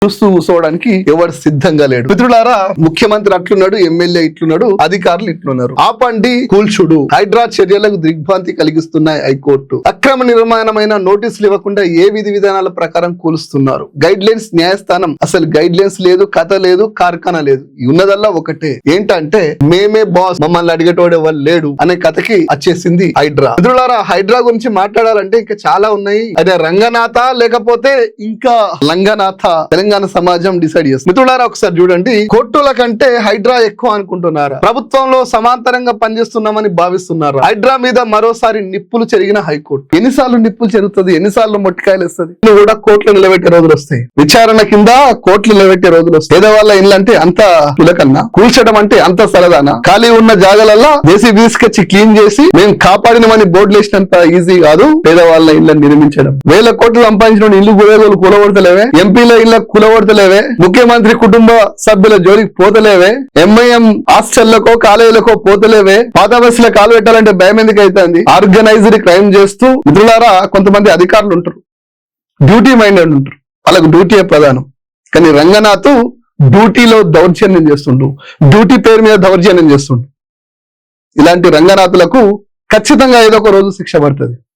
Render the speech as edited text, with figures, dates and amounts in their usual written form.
చూస్తూ కూర్చోవడానికి ఎవరు సిద్ధంగా లేడు. మిత్రులారా, ముఖ్యమంత్రి అట్లున్నాడు, ఎమ్మెల్యే ఇట్లున్నాడు, అధికారులు ఇట్లున్నారు. ఆపండి, కూల్చుడు. హైడ్రా చర్యలకు దిగ్భ్రాంతి కలిగిస్తున్నాయి హైకోర్టు. అక్రమ నిర్మాణమైన నోటీసులు ఇవ్వకుండా ఏ విధి విధానాల ప్రకారం కూలుస్తున్నారు. గైడ్ లైన్స్ న్యాయస్థానం అసలు గైడ్ లైన్స్ లేదు, కథ లేదు, కార్ఖానా లేదు. ఉన్నదల్లా ఒకటే, ఏంటంటే మేమే బాస్, మమ్మల్ని అడిగేటోడు ఎవరు లేడు అనే కథకి వచ్చేసింది హైడ్రా. మిత్రులారా, హైడ్రా గురించి మాట్లాడాలంటే ఇంకా చాలా ఉన్నాయి. అదే రంగనాథ లేకపోతే ఇంకా లంగనాథ తెలంగాణ సమాజం డిసైడ్ చేస్తుంది. మిత్రులారా, ఒకసారి చూడండి, కోర్టుల కంటే హైడ్రా ఎక్కువ అనుకుంటున్నారా? ప్రభుత్వంలో సమాంతరంగా పనిచేస్తున్నామని భావిస్తున్నారా? హైడ్రా మీద మరోసారి నిప్పులు చెరిగిన హైకోర్టు. ఎన్నిసార్లు నిప్పులు చెరుగుతుంది, ఎన్నిసార్లు మొట్టికాయలు వస్తుంది, కూడా కోర్టులు నిలబెట్టే రోజులు వస్తాయి. విచారణ కింద కోర్టులు నిలబెట్టే రోజులు వస్తాయి. పేదవాళ్ళ ఇల్లు అంటే అంత తులకన్నా, కూల్చడం అంటే అంత సరదానా? ఖాళీ ఉన్న జాగాలల్లా జేసీ తీసుకొచ్చి క్లీన్ చేసి మేము కాపాడినమని బోర్డులు వేసినంత ఈజీ కాదు పేదవాళ్ళ ఇళ్ళని నిర్మించడం. వేల కోట్లు సంపాదించిన ఇల్లు గురేగోలు కూలగొడతలేవే, ఎంపీల ఇళ్ళ కూలగొడతలేవే, ముఖ్యమంత్రి కుటుంబ సభ్యుల జోలికి పోతలేవే, ఎంఐఎం హాస్టళ్లకో కాలేజీలకో పోతలేవే, పాత బస్సుల కాలు పెట్టాలంటే భయం ఎందుకు అవుతుంది? ఆర్గనైజ్డ్ క్రైమ్ చేస్తూ మిత్రులారా కొంతమంది అధికారులు ఉంటారు, డ్యూటీ మైండెడ్ ఉంటారు, వాళ్ళకు డ్యూటీయే ప్రధానం. కానీ రంగనాథ్ డ్యూటీలో దౌర్జన్యం చేస్తుండు, డ్యూటీ పేరు మీద దౌర్జన్యం చేస్తుండు. ఇలాంటి రంగనాథులకు ఖచ్చితంగా ఏదో ఒక రోజు శిక్ష పడుతుంది.